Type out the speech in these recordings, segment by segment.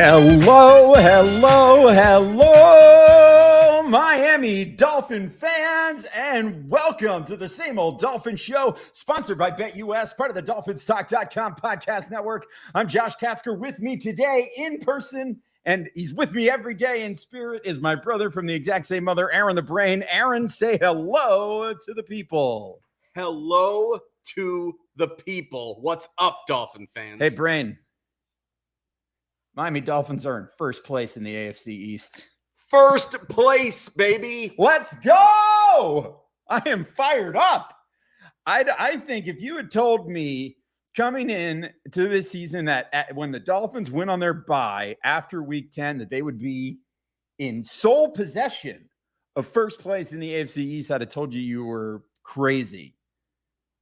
Hello, Miami Dolphin fans, and welcome to the Same Old Dolphin Show, sponsored by BetUS, part of the DolphinsTalk.com podcast network. I'm Josh Katzker. With me today in person, and he's with me every day in spirit, is my brother from the exact same mother, Aaron the Brain. Aaron, say hello to the people. Hello to the people. What's up, Dolphin fans? Hey, Brain. Miami Dolphins are in first place in the AFC East. First place, baby. Let's go. I am fired up. I think if you had told me coming in to this season that when the Dolphins went on their bye after week 10, that they would be in sole possession of first place in the AFC East, I'd have told you were crazy.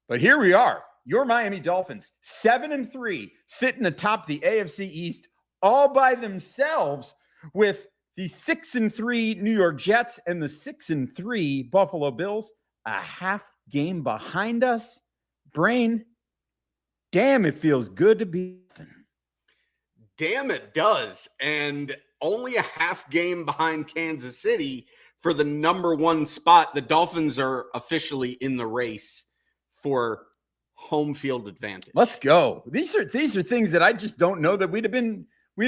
But here we are. Your Miami Dolphins, 7-3, sitting atop the AFC East all by themselves, with the 6-3 New York Jets and the 6-3 Buffalo Bills a half game behind us. Brain, damn, it feels good to be. Damn, it does. And only a half game behind Kansas City for the number one spot. The Dolphins are officially in the race for home field advantage. Let's go. These are things that I just don't know that we'd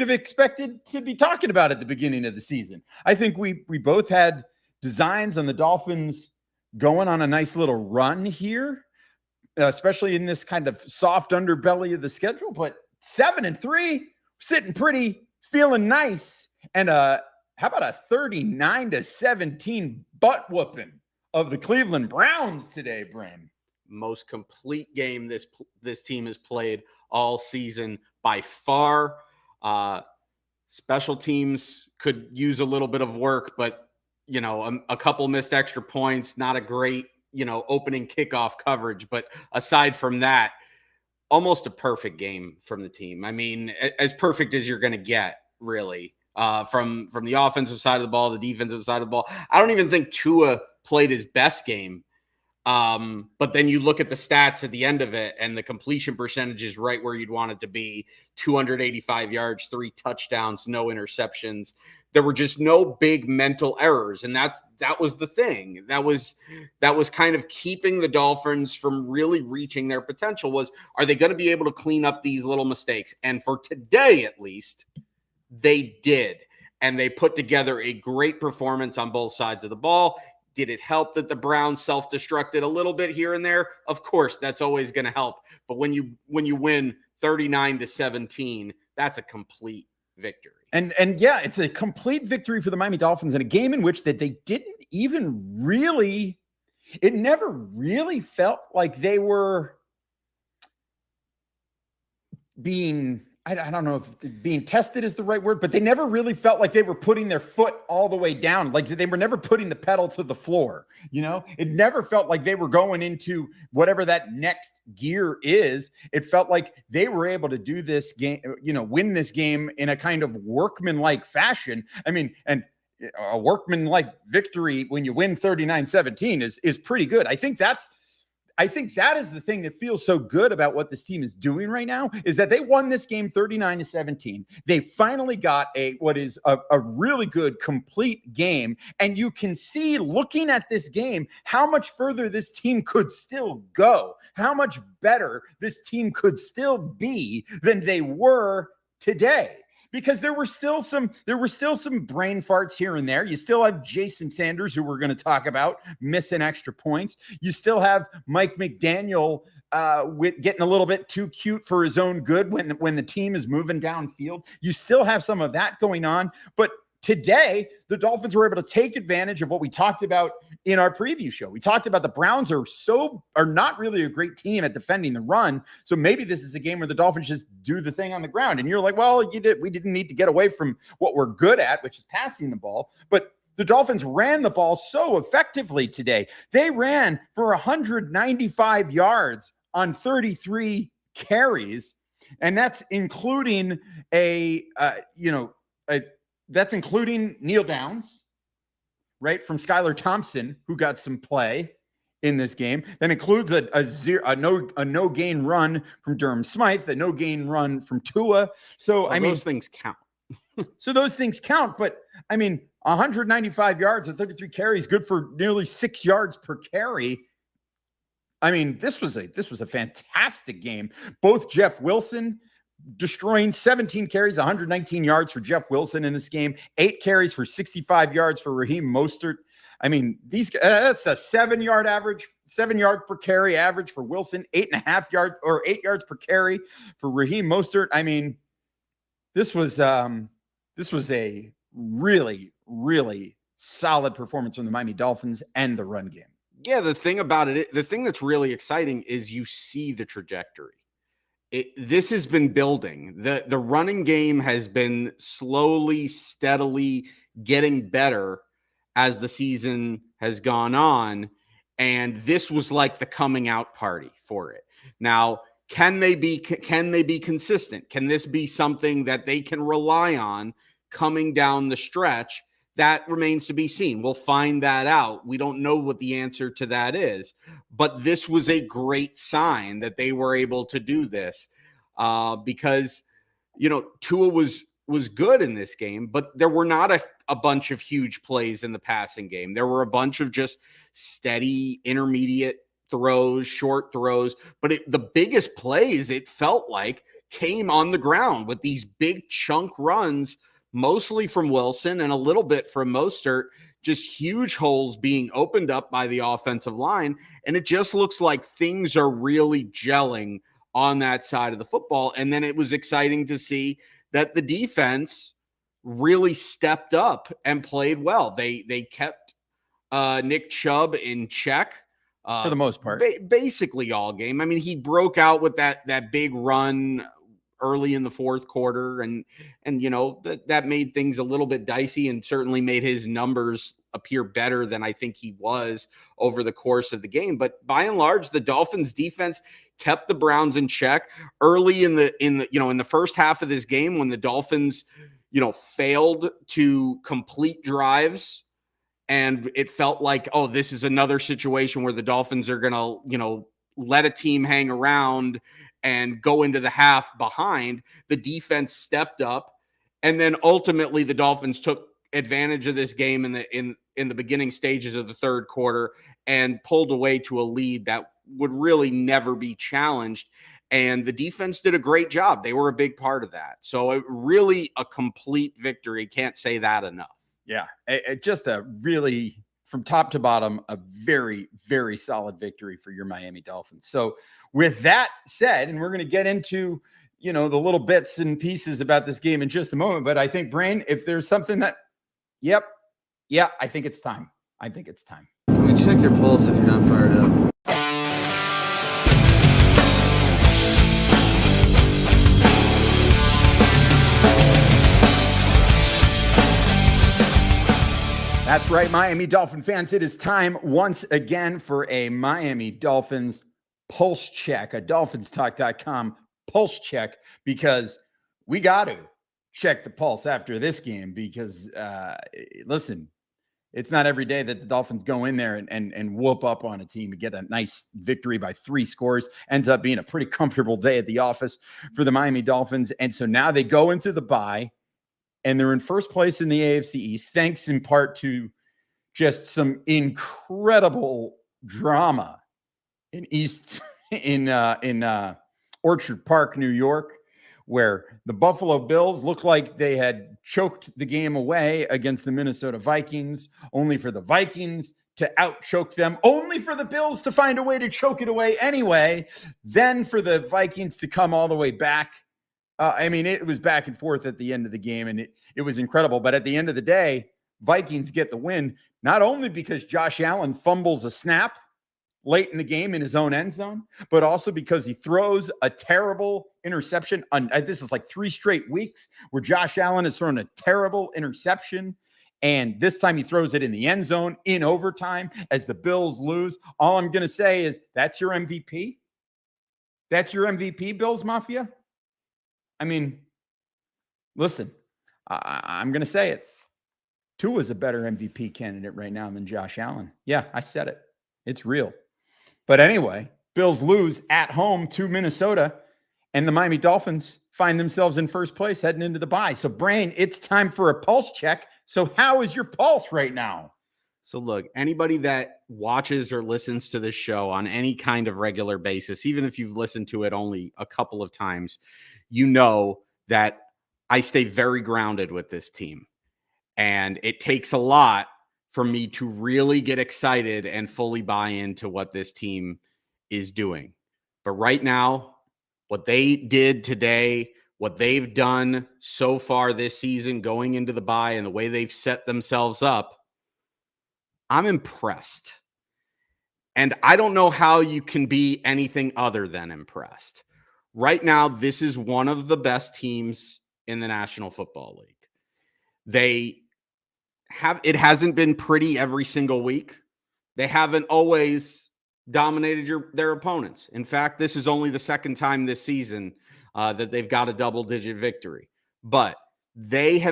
have expected to be talking about at the beginning of the season. I think we both had designs on the Dolphins going on a nice little run here, especially in this kind of soft underbelly of the schedule. But 7-3, sitting pretty, feeling nice. And how about a 39-17 butt whooping of the Cleveland Browns today, Bram? Most complete game this team has played all season by far. Special teams could use a little bit of work, but a couple missed extra points, not a great opening kickoff coverage, but aside from that, almost a perfect game from the team. I mean, as perfect as you're going to get, really, from the offensive side of the ball, the defensive side of the ball. I don't even think Tua played his best game. But then you look at the stats at the end of it, and the completion percentage is right where you'd want it to be. 285 yards, 3 touchdowns, no interceptions. There were just no big mental errors. And that was the thing. That was kind of keeping the Dolphins from really reaching their potential. Was, are they going to be able to clean up these little mistakes? And for today, at least, they did. And they put together a great performance on both sides of the ball. Did it help that the Browns self-destructed a little bit here and there? Of course, that's always going to help. But when you win 39-17, that's a complete victory. And yeah, it's a complete victory for the Miami Dolphins in a game in which that they didn't even really, it never really felt like they were being, I don't know if being tested is the right word, but they never really felt like they were putting their foot all the way down. Like they were never putting the pedal to the floor. It never felt like they were going into whatever that next gear is. It felt like they were able to do this game, win this game in a kind of workmanlike fashion. I mean, and a workmanlike victory when you win 39-17 is pretty good. I think that is the thing that feels so good about what this team is doing right now, is that they won this game 39-17. They finally got what is a really good, complete game. And you can see, looking at this game, how much further this team could still go, how much better this team could still be than they were today. Because there were still some brain farts here and there. You still have Jason Sanders, who we're going to talk about, missing extra points. You still have Mike McDaniel with getting a little bit too cute for his own good when the team is moving downfield. You still have some of that going on. But today, the Dolphins were able to take advantage of what we talked about in our preview show. We talked about the Browns are not really a great team at defending the run. So maybe this is a game where the Dolphins just do the thing on the ground. And you're like, well, we didn't need to get away from what we're good at, which is passing the ball. But the Dolphins ran the ball so effectively today. They ran for 195 yards on 33 carries. And that's including that's including kneel downs, right, from Skylar Thompson, who got some play in this game. That includes a no gain run from Durham Smythe, a no gain run from Tua. So those things count. So those things count. But I mean, 195 yards and 33 carries, good for nearly 6 yards per carry. I mean, this was a fantastic game. Both Jeff Wilson destroying 17 carries, 119 yards for Jeff Wilson in this game, 8 carries for 65 yards for Raheem Mostert. I mean, that's a 7 yard per carry average for Wilson, 8.5 yards or 8 yards per carry for Raheem Mostert. I mean, this was a really, really solid performance from the Miami Dolphins and the run game. Yeah, the thing about it, the thing that's really exciting is you see the trajectory. This has been building. The running game has been slowly, steadily getting better as the season has gone on. And this was like the coming out party for it. Now, can they be consistent? Can this be something that they can rely on coming down the stretch? That remains to be seen. We'll find that out. We don't know what the answer to that is, but this was a great sign that they were able to do this because, Tua was good in this game, but there were not a bunch of huge plays in the passing game. There were a bunch of just steady intermediate throws, short throws, but the biggest plays, it felt like, came on the ground with these big chunk runs, mostly from Wilson and a little bit from Mostert, just huge holes being opened up by the offensive line. And it just looks like things are really gelling on that side of the football. And then it was exciting to see that the defense really stepped up and played well. They kept Nick Chubb in check. For the most part. Basically all game. I mean, he broke out with that big run early in the fourth quarter. And that made things a little bit dicey and certainly made his numbers appear better than I think he was over the course of the game. But by and large, the Dolphins defense kept the Browns in check early in the first half of this game when the Dolphins, failed to complete drives. And it felt like, oh, this is another situation where the Dolphins are going to, let a team hang around and go into the half behind. The defense stepped up, and then ultimately the Dolphins took advantage of this game in the beginning stages of the third quarter and pulled away to a lead that would really never be challenged. And the defense did a great job. They were a big part of that. So really a complete victory. Can't say that enough. Yeah, just a really, from top to bottom, a very, very solid victory for your Miami Dolphins. So with that said, and we're going to get into, the little bits and pieces about this game in just a moment, but I think, Brain, if there's something that, I think it's time. Can we check your pulse if you're not fired up? That's right, Miami Dolphin fans. It is time once again for a Miami Dolphins pulse check, a DolphinsTalk.com pulse check, because we got to check the pulse after this game because, listen, it's not every day that the Dolphins go in there and whoop up on a team and get a nice victory by 3 scores. Ends up being a pretty comfortable day at the office for the Miami Dolphins. And so now they go into the bye. And they're in first place in the AFC East, thanks in part to just some incredible drama in Orchard Park, New York, where the Buffalo Bills looked like they had choked the game away against the Minnesota Vikings, only for the Vikings to out-choke them, only for the Bills to find a way to choke it away anyway, then for the Vikings to come all the way back. It was back and forth at the end of the game, and it was incredible. But at the end of the day, Vikings get the win, not only because Josh Allen fumbles a snap late in the game in his own end zone, but also because he throws a terrible interception. This is like 3 straight weeks where Josh Allen has thrown a terrible interception, and this time he throws it in the end zone in overtime as the Bills lose. All I'm going to say is that's your MVP? That's your MVP, Bills Mafia? Listen, I'm going to say it. Tua's a better MVP candidate right now than Josh Allen. Yeah, I said it. It's real. But anyway, Bills lose at home to Minnesota. And the Miami Dolphins find themselves in first place heading into the bye. So, Brain, it's time for a pulse check. So how is your pulse right now? So look, anybody that watches or listens to this show on any kind of regular basis, even if you've listened to it only a couple of times, you know that I stay very grounded with this team. And it takes a lot for me to really get excited and fully buy into what this team is doing. But right now, what they did today, what they've done so far this season going into the bye and the way they've set themselves up, I'm impressed. And I don't know how you can be anything other than impressed. Right now, this is one of the best teams in the National Football League. It hasn't been pretty every single week. They haven't always dominated their opponents. In fact, this is only the second time this season that they've got a double-digit victory. But they've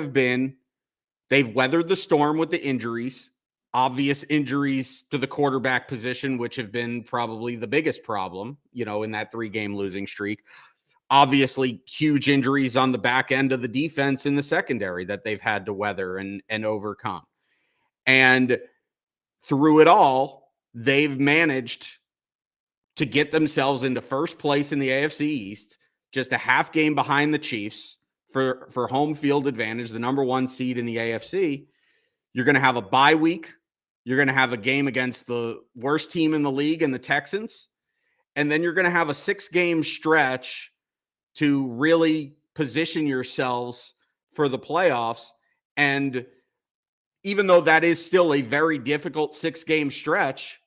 weathered the storm with the injuries. Obvious injuries to the quarterback position, which have been probably the biggest problem, in that 3-game losing streak. Obviously, huge injuries on the back end of the defense in the secondary that they've had to weather and overcome. And through it all, they've managed to get themselves into first place in the AFC East, just a half game behind the Chiefs for home field advantage, the number 1 seed in the AFC. You're going to have a bye week. You're going to have a game against the worst team in the league and the Texans. And then you're going to have a 6-game stretch to really position yourselves for the playoffs. And even though that is still a very difficult 6-game stretch,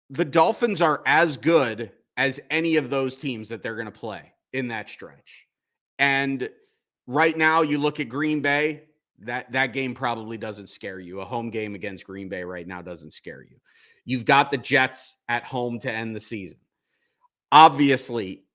the Dolphins are as good as any of those teams that they're going to play in that stretch. And right now you look at Green Bay, that game probably doesn't scare you. A home game against Green Bay right now doesn't scare you. You've got the Jets at home to end the season. Obviously,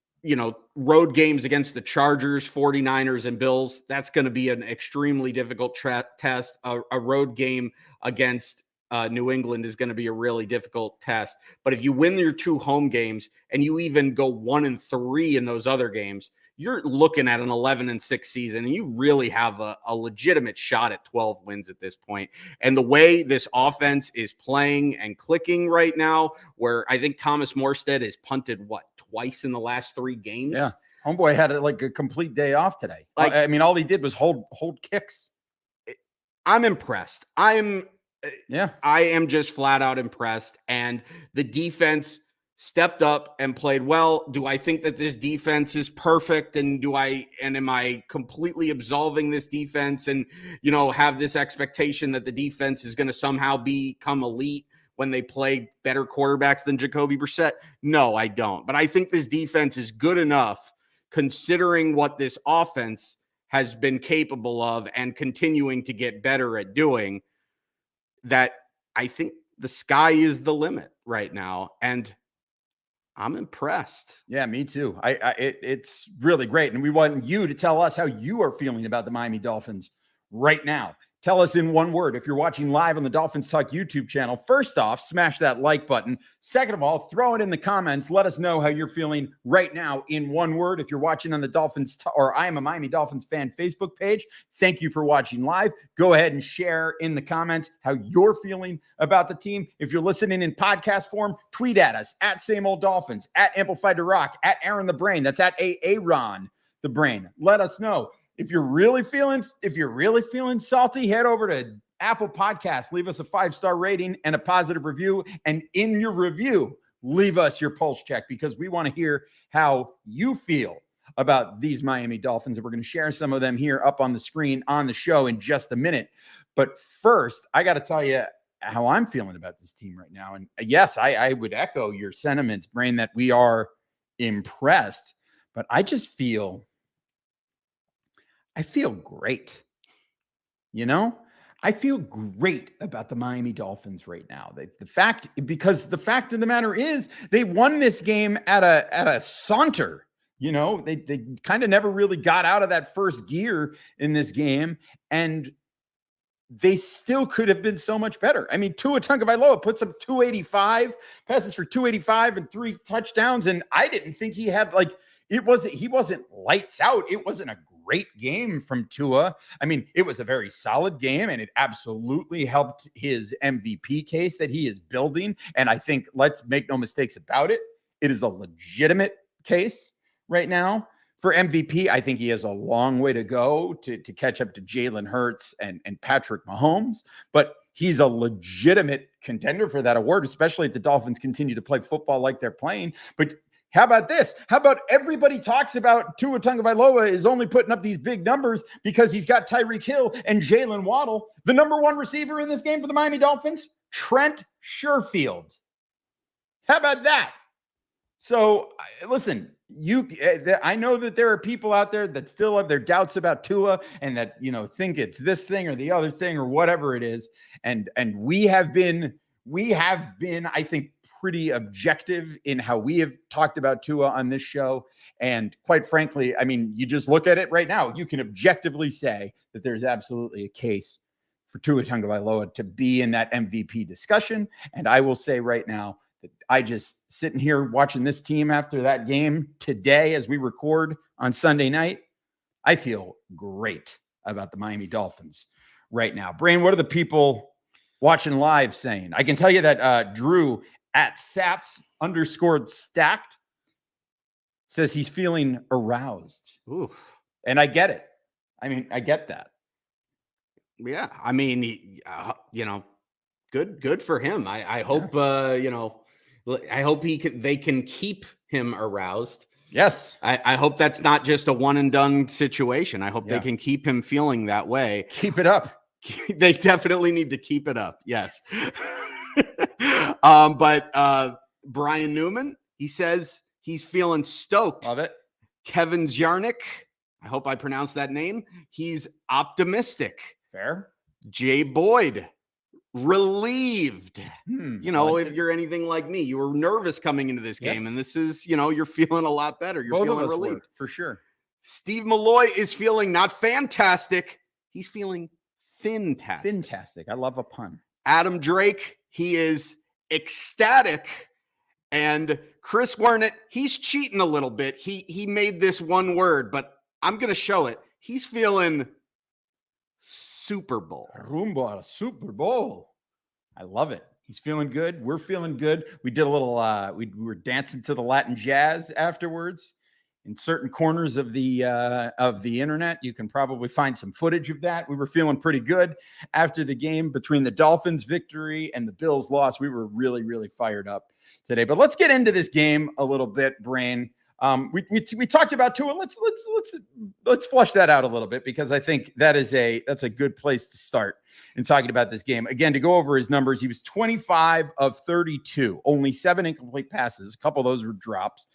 road games against the Chargers, 49ers, and Bills, that's going to be an extremely difficult test. A road game against New England is going to be a really difficult test. But if you win your 2 home games and you even go 1-3 in those other games, you're looking at an 11-6 season, and you really have a legitimate shot at 12 wins at this point. And the way this offense is playing and clicking right now, where I think Thomas Mostert has punted, twice in the last 3 games? Yeah. Homeboy had a complete day off today. All he did was hold kicks. I'm impressed. I am just flat out impressed. And the defense stepped up and played well. Do I think that this defense is perfect? And am I completely absolving this defense and, have this expectation that the defense is going to somehow become elite when they play better quarterbacks than Jacoby Brissett? No, I don't. But I think this defense is good enough considering what this offense has been capable of and continuing to get better at doing, that I think the sky is the limit right now. And I'm impressed. Yeah, me too. It's really great. And we want you to tell us how you are feeling about the Miami Dolphins right now. Tell us in one word. If you're watching live on the Dolphins Talk YouTube channel, first off, smash that like button. Second of all, throw it in the comments. Let us know how you're feeling right now in one word. If you're watching on the Dolphins or I am a Miami Dolphins fan Facebook page, thank you for watching live. Go ahead and share in the comments how you're feeling about the team. If you're listening in podcast form, tweet at us at Same Old Dolphins, at Amplified to Rock, at Aaron the Brain. That's at Aaron the Brain. Let us know. If you're really feeling salty, head over to Apple Podcasts. Leave us a 5-star rating and a positive review. And in your review, leave us your pulse check because we want to hear how you feel about these Miami Dolphins. And we're going to share some of them here up on the screen on the show in just a minute. But first, I got to tell you how I'm feeling about this team right now. And yes, I would echo your sentiments, Brain, that we are impressed. But I just feel great. I feel great about the Miami Dolphins right now. Because the fact of the matter is they won this game at a saunter. They kind of never really got out of that first gear in this game, and they still could have been so much better. Tua Tagovailoa puts up 285, passes for 285 and 3 touchdowns, and I didn't think he had he wasn't lights out. It wasn't a great game from Tua. I mean, it was a very solid game, and it absolutely helped his MVP case that he is building. And I think, let's make no mistakes about it, it is a legitimate case right now for MVP. I think he has a long way to go to catch up to Jalen Hurts and Patrick Mahomes, but he's a legitimate contender for that award, especially if the Dolphins continue to play football like they're playing. But how about this? How about everybody talks about Tua Tagovailoa is only putting up these big numbers because he's got Tyreek Hill and Jalen Waddle. The number one receiver in this game for the Miami Dolphins, Trent Sherfield. How about that? So listen, I know that there are people out there that still have their doubts about Tua and that, think it's this thing or the other thing or whatever it is. And we have been, I think, pretty objective in how we have talked about Tua on this show. And quite frankly, I mean, you just look at it right now, you can objectively say that there's absolutely a case for Tua Tagovailoa to be in that MVP discussion. And I will say right now that I just sitting here watching this team after that game today, as we record on Sunday night, I feel great about the Miami Dolphins right now. Brain, what are the people watching live saying? I can tell you that Drew at Sats_stacked says he's feeling aroused. Ooh. And I get it. I mean, I get that. Yeah. I mean, good for him. I hope, I hope they can keep him aroused. Yes. I hope that's not just a one and done situation. I hope they can keep him feeling that way. Keep it up. They definitely need to keep it up. Yes. But Brian Newman, he says he's feeling stoked. Love it. Kevin Jarnik, I hope I pronounced that name. He's optimistic. Fair. Jay Boyd, relieved. Like if you're anything like me, you were nervous coming into this game, and this is, you're feeling a lot better. You're Both feeling relieved. for sure. Steve Malloy is feeling not fantastic. He's feeling fantastic. Fantastic. I love a pun. Adam Drake, he is ecstatic. And Chris Wernick, he's cheating a little bit. He made this one word, but I'm going to show it. He's feeling Super Bowl. Rumbo a Super Bowl. I love it. He's feeling good. We're feeling good. We did a little, we were dancing to the Latin jazz afterwards. In certain corners of the internet, you can probably find some footage of that. We were feeling pretty good after the game. Between the Dolphins victory and the Bills loss, we were really, really fired up today. But let's get into this game a little bit, Brain. We talked about Tua. Let's flush that out a little bit, because I think that's a good place to start in talking about this game. Again, to go over his numbers, he was 25 of 32, only 7 incomplete passes. A couple of those were drops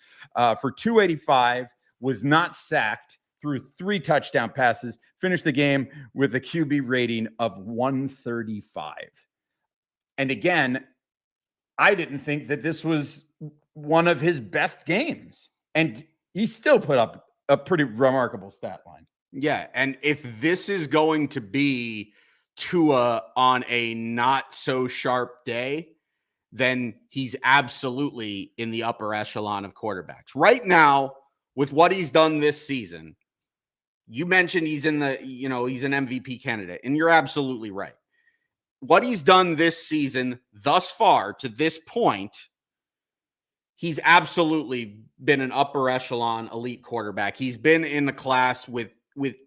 for 285, was not sacked, threw 3 touchdown passes, finished the game with a QB rating of 135. And again, I didn't think that this was one of his best games. And he still put up a pretty remarkable stat line. Yeah. And if this is going to be Tua on a not so sharp day, then he's absolutely in the upper echelon of quarterbacks. Right now, with what he's done this season, you mentioned he's in he's an MVP candidate, and you're absolutely right. What he's done this season thus far to this point, he's absolutely been an upper echelon elite quarterback. He's been in the class with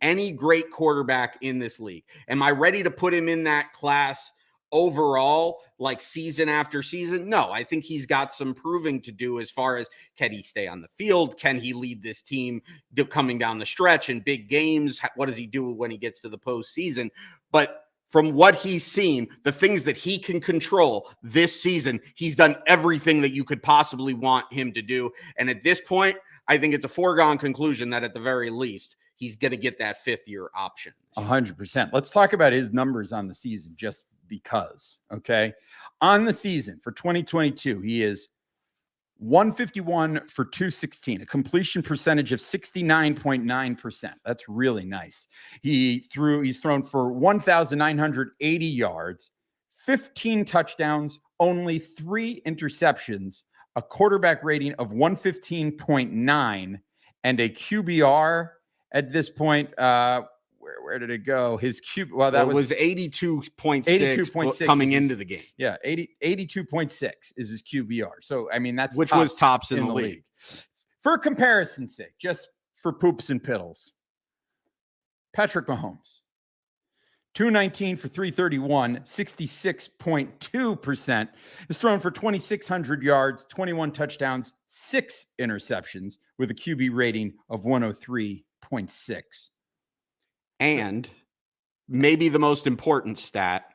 any great quarterback in this league. Am I ready to put him in that class overall, like season after season? No, I think he's got some proving to do as far as, can he stay on the field? Can he lead this team coming down the stretch in big games? What does he do when he gets to the postseason? But from what he's seen, the things that he can control this season, he's done everything that you could possibly want him to do. And at this point, I think it's a foregone conclusion that at the very least, he's going to get that 5th-year option. 100%. Let's talk about his numbers on the season, just because, okay? On the season for 2022, he is 151 for 216, a completion percentage of 69.9%. That's really nice. He's thrown for 1,980 yards, 15 touchdowns, only 3 interceptions, a quarterback rating of 115.9, and a QBR at this point. Where did it go? His well, that was 82.6 82.6 coming into the game. Yeah, 82.6 is his QBR. So I mean, that's which was tops in the league. For comparison's sake, just for poops and piddles, Patrick Mahomes, 219 for 331, 66.2%, is thrown for 2,600 yards, 21 touchdowns, 6 interceptions with a QB rating of 103.6. And maybe the most important stat,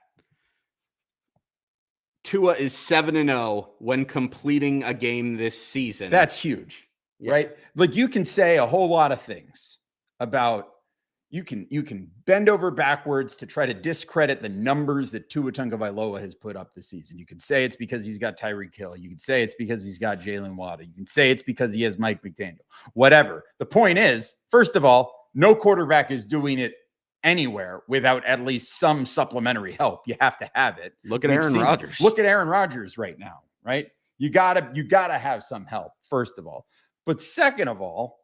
Tua is 7-0 when completing a game this season. That's huge, right? Like, you can say a whole lot of things about, you can bend over backwards to try to discredit the numbers that Tua Tagovailoa has put up this season. You can say it's because he's got Tyreek Hill. You can say it's because he's got Jalen Waddle. You can say it's because he has Mike McDaniel. Whatever. The point is, first of all, no quarterback is doing it anywhere without at least some supplementary help. You have to have it. Look at Aaron Rodgers. Look at Aaron Rodgers right now, right? You gotta have some help, first of all. But second of all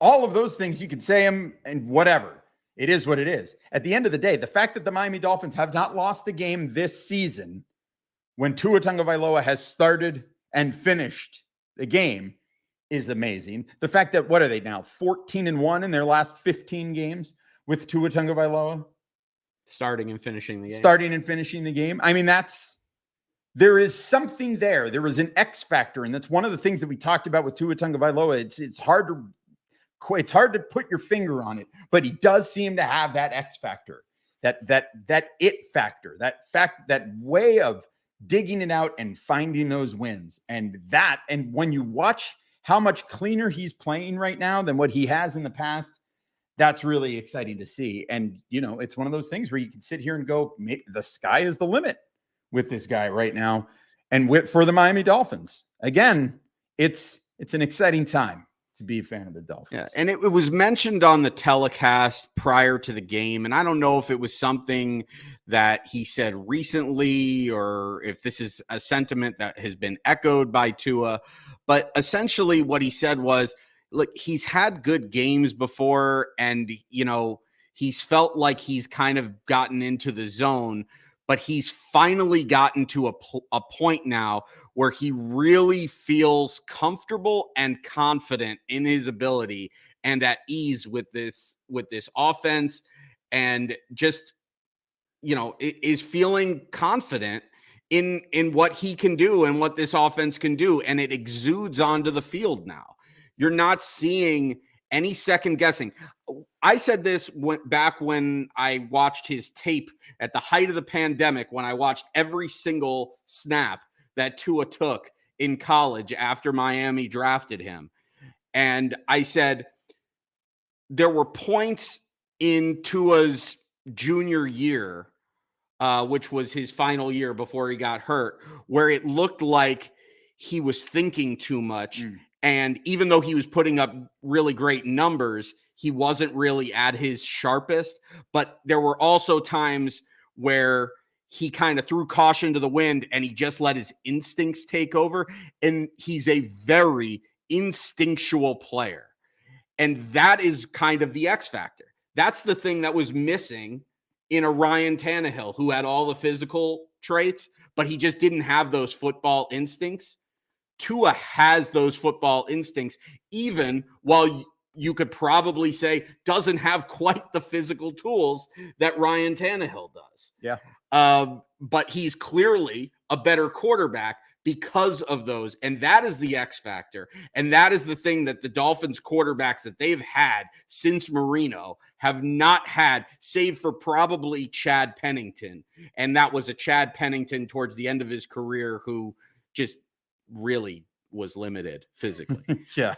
of those things, you can say them and whatever. It is what it is. At the end of the day, the fact that the Miami Dolphins have not lost a game this season when Tua Tagovailoa has started and finished the game is amazing. The fact that, what are they now, 14-1 in their last 15 games with Tua Tagovailoa? Starting and finishing the game. I mean, there is something there. There is an X factor, and that's one of the things that we talked about with Tua Tagovailoa. It's hard to put your finger on it, but he does seem to have that X factor, that it factor, that way of digging it out and finding those wins. And when you watch how much cleaner he's playing right now than what he has in the past, that's really exciting to see. And, it's one of those things where you can sit here and go, maybe the sky is the limit with this guy right now. And for the Miami Dolphins, again, it's an exciting time to be a fan of the Dolphins. Yeah, and it was mentioned on the telecast prior to the game, and I don't know if it was something that he said recently or if this is a sentiment that has been echoed by Tua, but essentially what he said was, look, he's had good games before, and, he's felt like he's kind of gotten into the zone, but he's finally gotten to a point now where he really feels comfortable and confident in his ability and at ease with this offense, and just, is feeling confident in what he can do and what this offense can do. And it exudes onto the field now. You're not seeing any second guessing. I said this back when I watched his tape at the height of the pandemic, when I watched every single snap that Tua took in college after Miami drafted him. And I said, there were points in Tua's junior year, which was his final year before he got hurt, where it looked like he was thinking too much. And even though he was putting up really great numbers, he wasn't really at his sharpest. But there were also times where he kind of threw caution to the wind and he just let his instincts take over. And he's a very instinctual player. And that is kind of the X factor. That's the thing that was missing in a Ryan Tannehill, who had all the physical traits, but he just didn't have those football instincts. Tua has those football instincts, even while you could probably say doesn't have quite the physical tools that Ryan Tannehill does. Yeah. But he's clearly a better quarterback because of those. And that is the X factor. And that is the thing that the Dolphins quarterbacks that they've had since Marino have not had, save for probably Chad Pennington. And that was a Chad Pennington towards the end of his career who just really was limited physically. Yeah.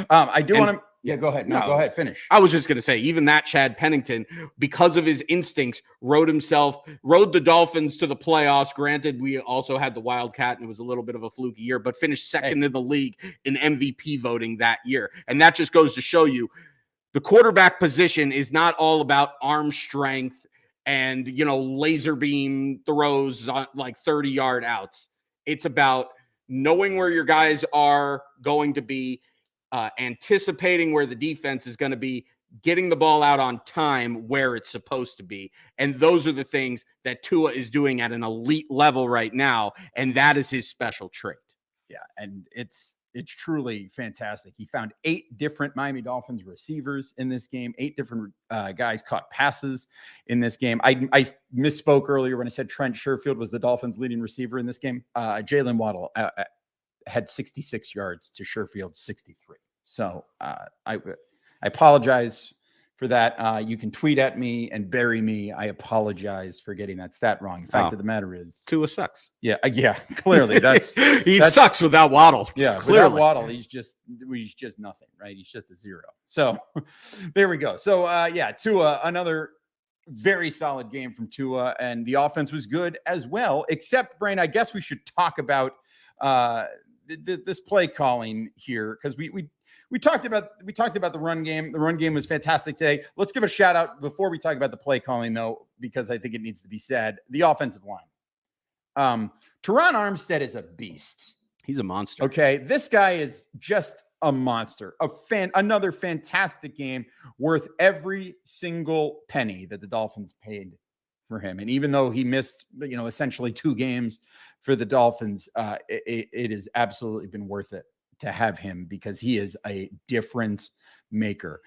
I do want to. Yeah, go ahead. No, go ahead. Finish. I was just going to say, even that Chad Pennington, because of his instincts, rode the Dolphins to the playoffs. Granted, we also had the Wildcat, and it was a little bit of a fluky year, but finished second in the league in MVP voting that year. And that just goes to show you the quarterback position is not all about arm strength and, laser beam throws on like 30-yard outs. It's about knowing where your guys are going to be, anticipating where the defense is going to be, getting the ball out on time where it's supposed to be. And those are the things that Tua is doing at an elite level right now. And that is his special trait. Yeah. And it's truly fantastic. He found 8 different Miami Dolphins receivers in this game. 8 different guys caught passes in this game. I misspoke earlier when I said Trent Sherfield was the Dolphins' leading receiver in this game. Jalen Waddle had 66 yards to Sherfield's 63. So I apologize for that. You can tweet at me and bury me. I apologize for getting that stat wrong. The fact of the matter is, Tua sucks. Yeah, clearly that's he sucks without Waddle. Yeah, clearly. Without Waddle, he's just nothing, right? He's just a zero. So there we go. So Tua, another very solid game from Tua, and the offense was good as well. Except, Brain, I guess we should talk about this play calling here, because we talked about the run game. The run game was fantastic today. Let's give a shout out before we talk about the play calling, though, because I think it needs to be said. The offensive line. Teron Armstead is a beast. He's a monster. Okay, this guy is just a monster. Another fantastic game, worth every single penny that the Dolphins paid for him. And even though he missed, essentially 2 games for the Dolphins, it has absolutely been worth it to have him, because he is a difference maker.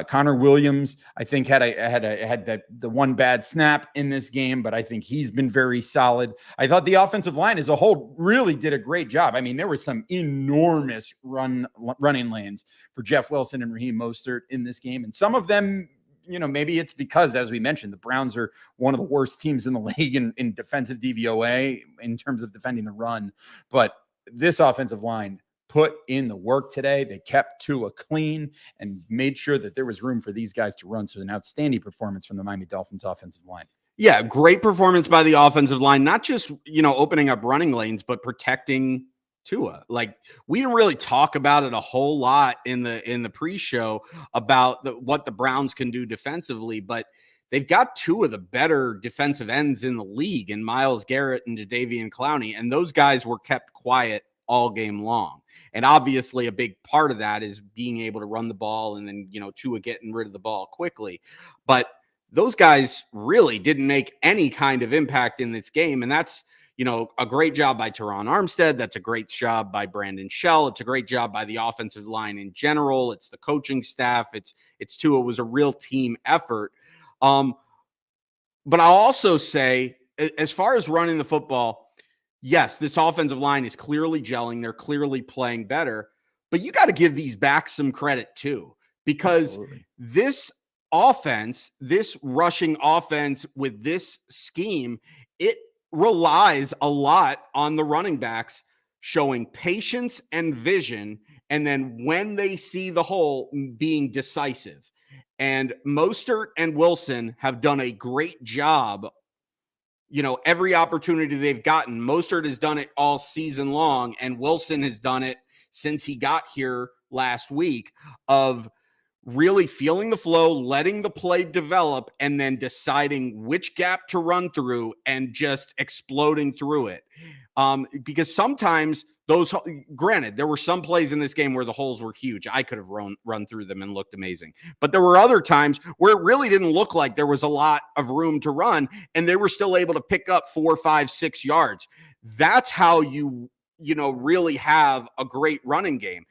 Connor Williams, I think, had the one bad snap in this game, but I think he's been very solid. I thought the offensive line as a whole really did a great job. I mean, there were some enormous running lanes for Jeff Wilson and Raheem Mostert in this game, and some of them, maybe it's because, as we mentioned, the Browns are one of the worst teams in the league in defensive DVOA in terms of defending the run. But this offensive line put in the work today. They kept Tua clean and made sure that there was room for these guys to run. So an outstanding performance from the Miami Dolphins offensive line. Yeah, great performance by the offensive line, not just, opening up running lanes, but protecting Tua. Like, we didn't really talk about it a whole lot in the pre-show about what the Browns can do defensively, but they've got 2 of the better defensive ends in the league, in Myles Garrett and Jadeveon Clowney, and those guys were kept quiet all game long. And obviously a big part of that is being able to run the ball, and then, Tua getting rid of the ball quickly. But those guys really didn't make any kind of impact in this game. And that's, a great job by Teron Armstead. That's a great job by Brandon Shell. It's a great job by the offensive line in general. It's the coaching staff. It's Tua. It was a real team effort. But I'll also say, as far as running the football, yes, this offensive line is clearly gelling. They're clearly playing better, but you got to give these backs some credit too, because Absolutely. This offense, this rushing offense with this scheme, it relies a lot on the running backs showing patience and vision, and then when they see the hole, being decisive. And Mostert and Wilson have done a great job. Every opportunity they've gotten, Mostert has done it all season long, and Wilson has done it since he got here last week, of really feeling the flow, letting the play develop, and then deciding which gap to run through and just exploding through it. Because sometimes granted, there were some plays in this game where the holes were huge. I could have run through them and looked amazing. But there were other times where it really didn't look like there was a lot of room to run, and they were still able to pick up 4, 5, 6 yards. That's how you really have a great running game.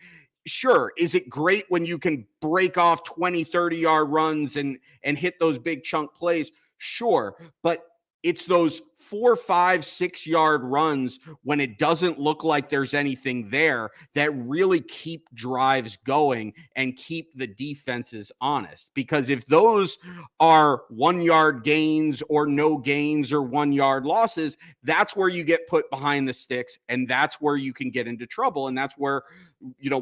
Sure, is it great when you can break off 20, 30-yard runs and hit those big chunk plays? Sure, but it's those 4, 5, 6 yard runs when it doesn't look like there's anything there that really keep drives going and keep the defenses honest. Because if those are 1 yard gains or no gains or 1 yard losses, that's where you get put behind the sticks, and that's where you can get into trouble. And that's where,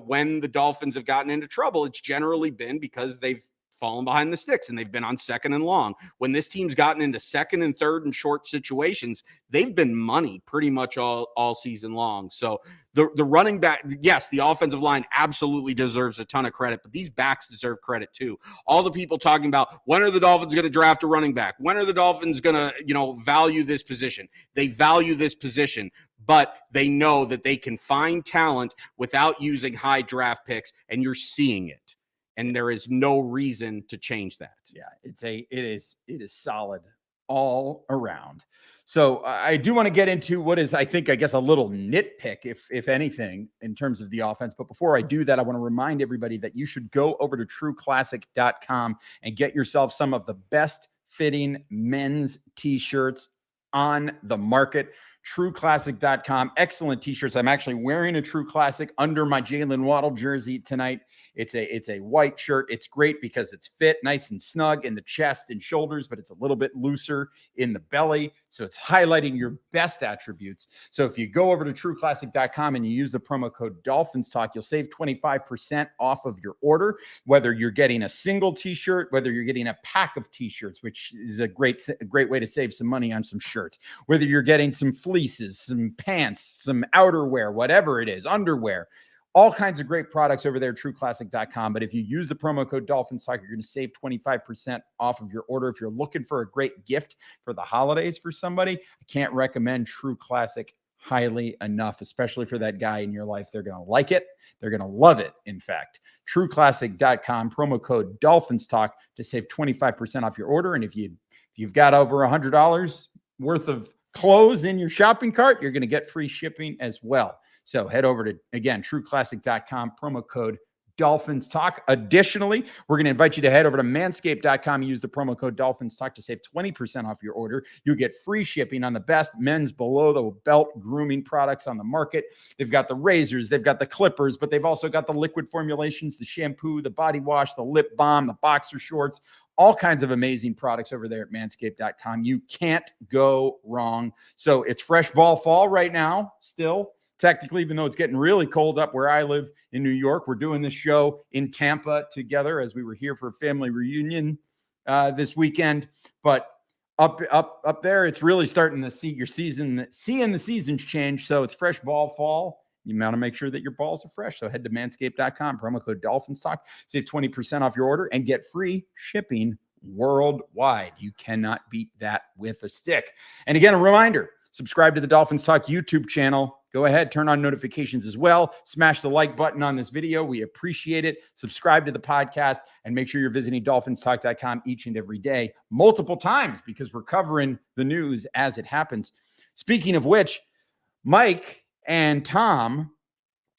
when the Dolphins have gotten into trouble, it's generally been because they've fallen behind the sticks and they've been on 2nd and long. When this team's gotten into 2nd and 3rd and short situations, they've been money pretty much all season long. So the running back, yes, the offensive line absolutely deserves a ton of credit, but these backs deserve credit too. All the people talking about, when are the Dolphins going to draft a running back? When are the Dolphins going to, value this position? They value this position. but they know that they can find talent without using high draft picks, and you're seeing it. And there is no reason to change that. Yeah, it is solid all around. So I do want to get into what is, I guess, a little nitpick, if anything, in terms of the offense. But before I do that, I want to remind everybody that you should go over to trueclassic.com and get yourself some of the best fitting men's t-shirts on the market. TrueClassic.com. Excellent t-shirts. I'm actually wearing a True Classic under my Jalen Waddle jersey tonight. It's a white shirt. It's great because it's fit nice and snug in the chest and shoulders, but it's a little bit looser in the belly. So it's highlighting your best attributes. So if you go over to TrueClassic.com and you use the promo code Dolphins Talk, you'll save 25% off of your order, whether you're getting a single t-shirt, whether you're getting a pack of t-shirts, which is a great way to save some money on some shirts, whether you're getting some fleeces, some pants, some outerwear, whatever it is, underwear, all kinds of great products over there at trueclassic.com. But if you use the promo code Dolphins Talk, you're going to save 25% off of your order. If you're looking for a great gift for the holidays for somebody, I can't recommend True Classic highly enough, especially for that guy in your life. They're going to like it. They're going to love it. In fact, trueclassic.com, promo code Dolphins Talk to save 25% off your order. And if you've got over $100 worth of clothes in your shopping cart, you're going to get free shipping as well. So head over to, again, trueclassic.com, promo code Dolphins Talk. Additionally, we're going to invite you to head over to manscaped.com and use the promo code Dolphins Talk to save 20% off your order. You'll get free shipping on the best men's below the belt grooming products on the market. They've got the razors, they've got the clippers, but they've also got the liquid formulations, the shampoo, the body wash, the lip balm, the boxer shorts, all kinds of amazing products over there at manscaped.com. You can't go wrong. So it's fresh ball fall right now, still. Technically, even though it's getting really cold up where I live in New York, we're doing this show in Tampa together as we were here for a family reunion this weekend. But up there, it's really starting to seeing the seasons change. So it's fresh ball fall. You want to make sure that your balls are fresh. So head to manscaped.com, promo code Dolphins Talk, save 20% off your order and get free shipping worldwide. You cannot beat that with a stick. And again, a reminder, subscribe to the Dolphins Talk YouTube channel. Go ahead, turn on notifications as well. Smash the like button on this video. We appreciate it. Subscribe to the podcast and make sure you're visiting dolphinstalk.com each and every day, multiple times, because we're covering the news as it happens. Speaking of which, Mike and Tom,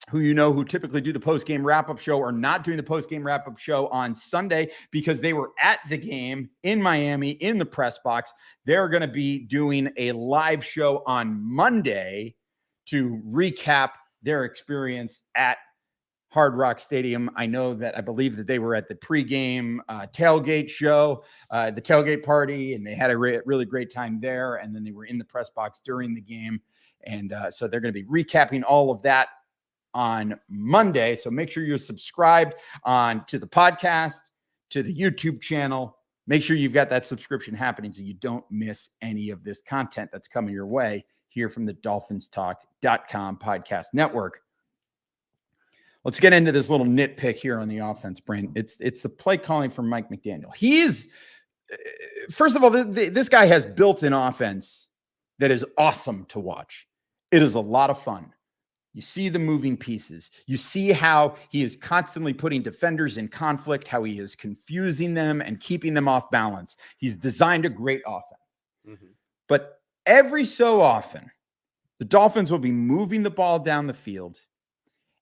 who typically do the post-game wrap-up show, are not doing the post-game wrap-up show on Sunday because they were at the game in Miami in the press box. They're going to be doing a live show on Monday to recap their experience at Hard Rock Stadium. I believe that they were at the pregame tailgate show, the tailgate party, and they had a really great time there. And then they were in the press box during the game. And so they're going to be recapping all of that on Monday. So make sure you're subscribed to the podcast, to the YouTube channel. Make sure you've got that subscription happening so you don't miss any of this content that's coming your way here from the DolphinsTalk.com podcast network. Let's get into this little nitpick here on the offense, Brent. It's the play calling from Mike McDaniel. He is, first of all, this guy has built an offense that is awesome to watch. It is a lot of fun. You see the moving pieces. You see how he is constantly putting defenders in conflict, how he is confusing them and keeping them off balance. He's designed a great offense. Mm-hmm. But every so often, the Dolphins will be moving the ball down the field,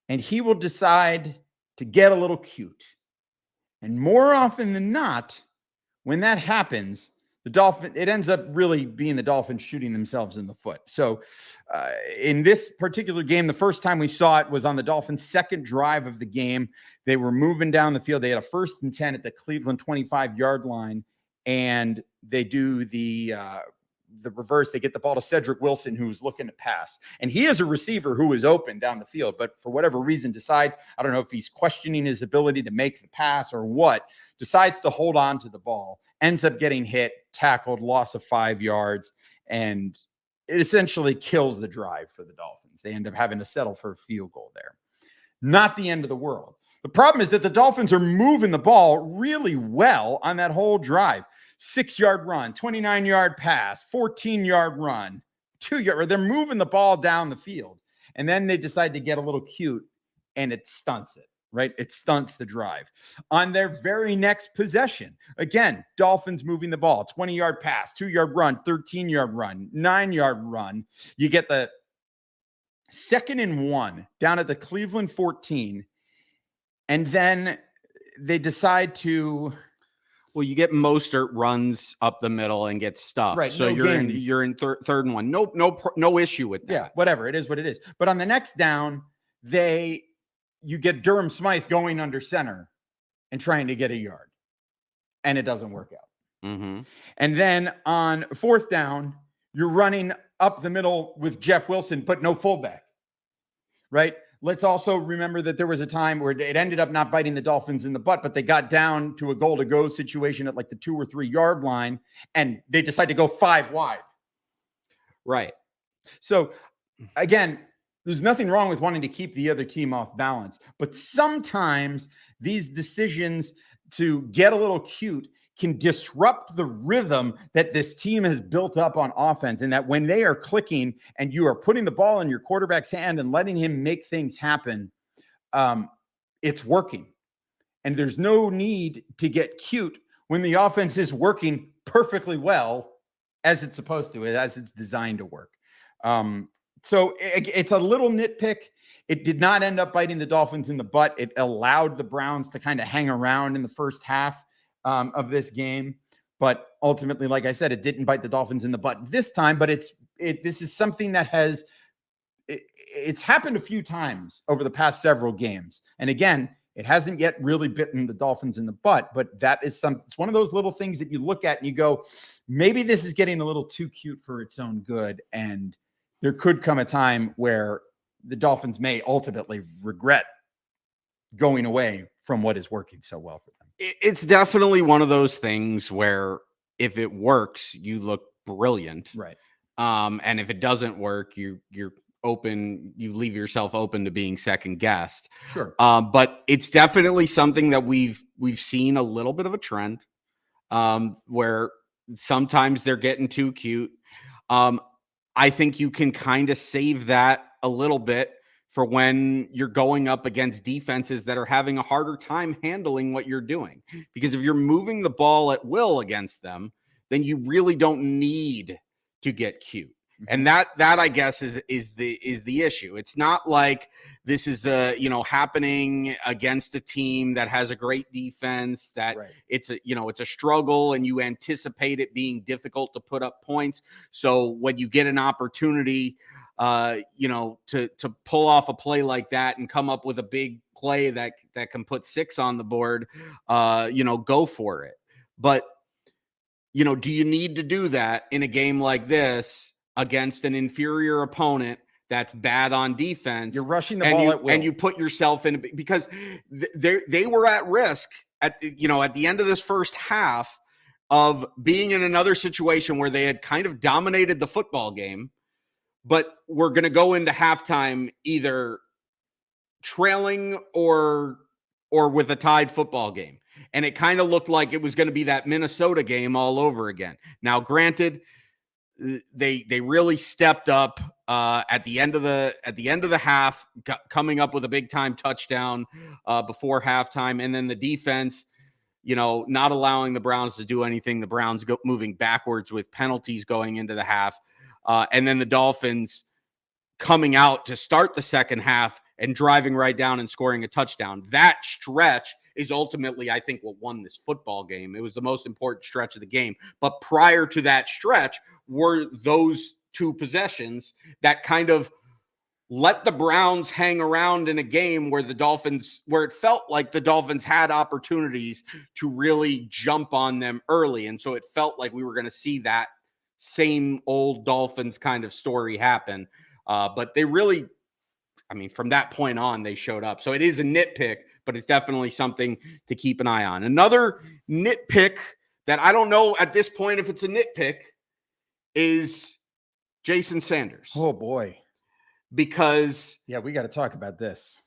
and he will decide to get a little cute. And more often than not, when that happens, it ends up really being the Dolphins shooting themselves in the foot. So in this particular game, the first time we saw it was on the Dolphins' second drive of the game. They were moving down the field. They had a 1st and 10 at the Cleveland 25-yard line, and they do the reverse. They get the ball to Cedric Wilson, who's looking to pass. And he is a receiver who is open down the field, but for whatever reason decides, I don't know if he's questioning his ability to make the pass or what, decides to hold on to the ball, ends up getting hit, tackled, loss of 5 yards, and it essentially kills the drive for the Dolphins. They end up having to settle for a field goal there. Not the end of the world. The problem is that the Dolphins are moving the ball really well on that whole drive. 6-yard run, 29-yard pass, 14-yard run, 2-yard. They're moving the ball down the field. And then they decide to get a little cute, and it stunts it, right? It stunts the drive. On their very next possession, again, Dolphins moving the ball, 20-yard pass, 2-yard run, 13-yard run, 9-yard run. You get the 2nd and 1 down at the Cleveland 14. And then they decide to... Well, you get Mostert runs up the middle and gets stuffed. Right. So you're in 3rd and 1. No issue with that. Yeah, whatever. It is what it is. But on the next down, you get Durham Smythe going under center and trying to get a yard, and it doesn't work out. Mm-hmm. And then on 4th down, you're running up the middle with Jeff Wilson, but no fullback, right? Let's also remember that there was a time where it ended up not biting the Dolphins in the butt, but they got down to a goal-to-go situation at like the 2 or 3 yard line, and they decided to go 5 wide. Right. So, again, there's nothing wrong with wanting to keep the other team off balance, but sometimes these decisions to get a little cute can disrupt the rhythm that this team has built up on offense, and that when they are clicking and you are putting the ball in your quarterback's hand and letting him make things happen, it's working. And there's no need to get cute when the offense is working perfectly well as it's supposed to, as it's designed to work. So it's a little nitpick. It did not end up biting the Dolphins in the butt. It allowed the Browns to kind of hang around in the first half of this game. But ultimately, like I said, it didn't bite the Dolphins in the butt this time. But this is something that it's happened a few times over the past several games. And again, it hasn't yet really bitten the Dolphins in the butt. But it's one of those little things that you look at and you go, maybe this is getting a little too cute for its own good. And there could come a time where the Dolphins may ultimately regret going away from what is working so well for them. It's definitely one of those things where if it works, you look brilliant. Right. And if it doesn't work, you're open, you leave yourself open to being second guessed. Sure. But it's definitely something that we've seen a little bit of a trend where sometimes they're getting too cute. I think you can kind of save that a little bit for when you're going up against defenses that are having a harder time handling what you're doing. Because if you're moving the ball at will against them, then you really don't need to get cute. And that I guess is the issue. It's not like this is happening against a team that has a great defense, that right. It's a struggle and you anticipate it being difficult to put up points. So when you get an opportunity to pull off a play like that and come up with a big play that can put 6 on the board, go for it. But do you need to do that in a game like this against an inferior opponent that's bad on defense? You're rushing the ball at will. And you put yourself in, because they were at risk at the end of this first half of being in another situation where they had kind of dominated the football game, but we're going to go into halftime either trailing or with a tied football game. And it kind of looked like it was going to be that Minnesota game all over again. Now, granted, they really stepped up at the end of the half, coming up with a big time touchdown before halftime, and then the defense, not allowing the Browns to do anything. The Browns moving backwards with penalties going into the half, and then the Dolphins coming out to start the second half and driving right down and scoring a touchdown. That stretch is ultimately, I think, what won this football game. It was the most important stretch of the game. But prior to that stretch were those 2 possessions that kind of let the Browns hang around in a game where it felt like the Dolphins had opportunities to really jump on them early. And so it felt like we were going to see that same old Dolphins kind of story happen. But they really, from that point on, they showed up. So it is a nitpick, but it's definitely something to keep an eye on. Another nitpick that I don't know at this point if it's a nitpick is Jason Sanders. Oh, boy. Because we got to talk about this.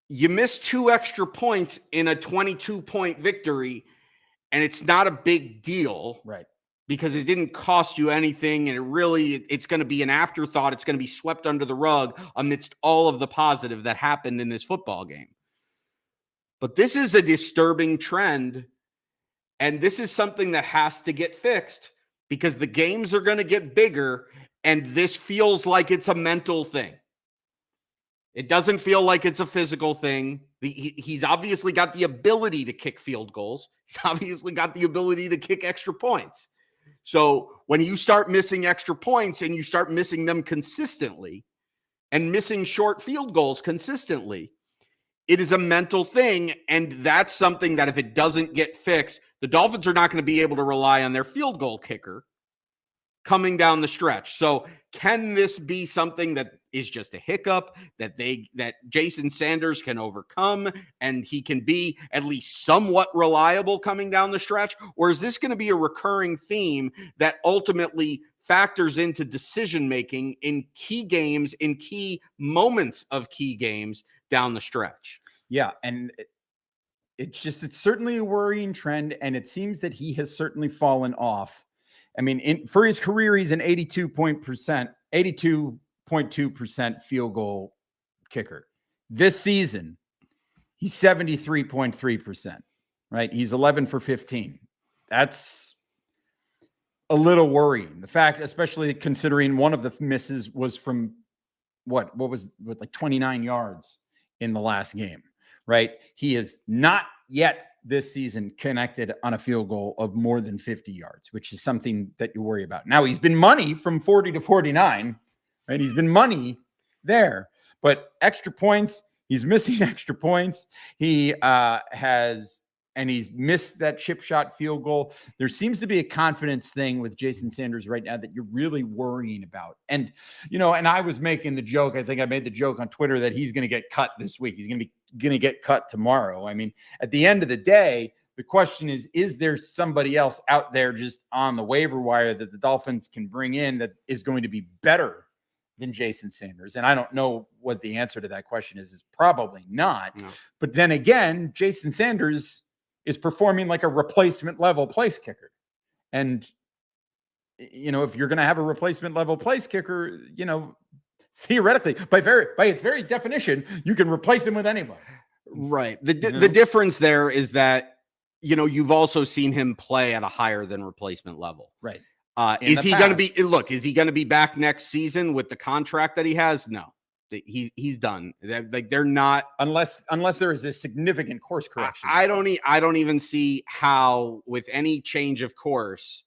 You missed 2 extra points in a 22-point victory, and it's not a big deal. Right. because it didn't cost you anything, and it's going to be an afterthought. It's going to be swept under the rug amidst all of the positive that happened in this football game. But this is a disturbing trend, and this is something that has to get fixed because the games are going to get bigger, and this feels like it's a mental thing. It doesn't feel like it's a physical thing. He's obviously got the ability to kick field goals. He's obviously got the ability to kick extra points. So when you start missing extra points and you start missing them consistently and missing short field goals consistently, it is a mental thing. And that's something that if it doesn't get fixed, the Dolphins are not going to be able to rely on their field goal kicker coming down the stretch. So can this be something that is just a hiccup that Jason Sanders can overcome and he can be at least somewhat reliable coming down the stretch? Or is this going to be a recurring theme that ultimately factors into decision-making in key games, in key moments of key games down the stretch? Yeah. And it's certainly a worrying trend. And it seems that he has certainly fallen off. I mean, for his career, he's an 82.2% field goal kicker. This season, he's 73.3%, right? He's 11 for 15. That's a little worrying. The fact, especially considering one of the misses was from like 29 yards in the last game, right? He is not yet this season connected on a field goal of more than 50 yards, which is something that you worry about. Now he's been money from 40 to 49, right? He's been money there, but extra points, he's missing extra points. He's missed that chip shot field goal. There seems to be a confidence thing with Jason Sanders right now that you're really worrying about. And, and I was making the joke, I think I made the joke on Twitter that he's going to get cut this week. He's going to get cut tomorrow. I mean, at the end of the day, the question is there somebody else out there just on the waiver wire that the Dolphins can bring in that is going to be better than Jason Sanders? And I don't know what the answer to that question is. It's probably not. No. But then again, Jason Sanders is performing like a replacement level place kicker. And, if you're going to have a replacement level place kicker, theoretically, by its very definition, you can replace him with anybody. Right. The difference there is that, you've also seen him play at a higher than replacement level. Right. Is he going to be back next season with the contract that he has? No. He's done. They're not, unless there is a significant course correction. I don't even see how with any change of course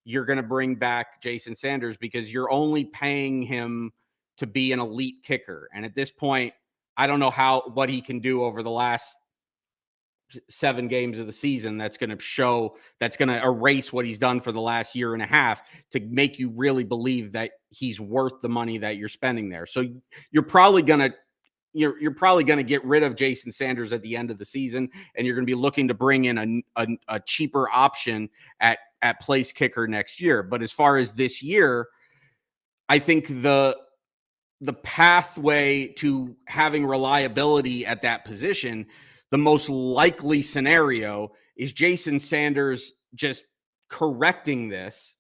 you're going to bring back Jason Sanders, because you're only paying him to be an elite kicker. And at this point, I don't know what he can do over the last 7 games of the season that's going to erase what he's done for the last year and a half to make you really believe that he's worth the money that you're spending there. So you're probably going to get rid of Jason Sanders at the end of the season, and you're going to be looking to bring in a cheaper option at place kicker next year. But as far as this year, I think the pathway to having reliability at that position, the most likely scenario is Jason Sanders just correcting this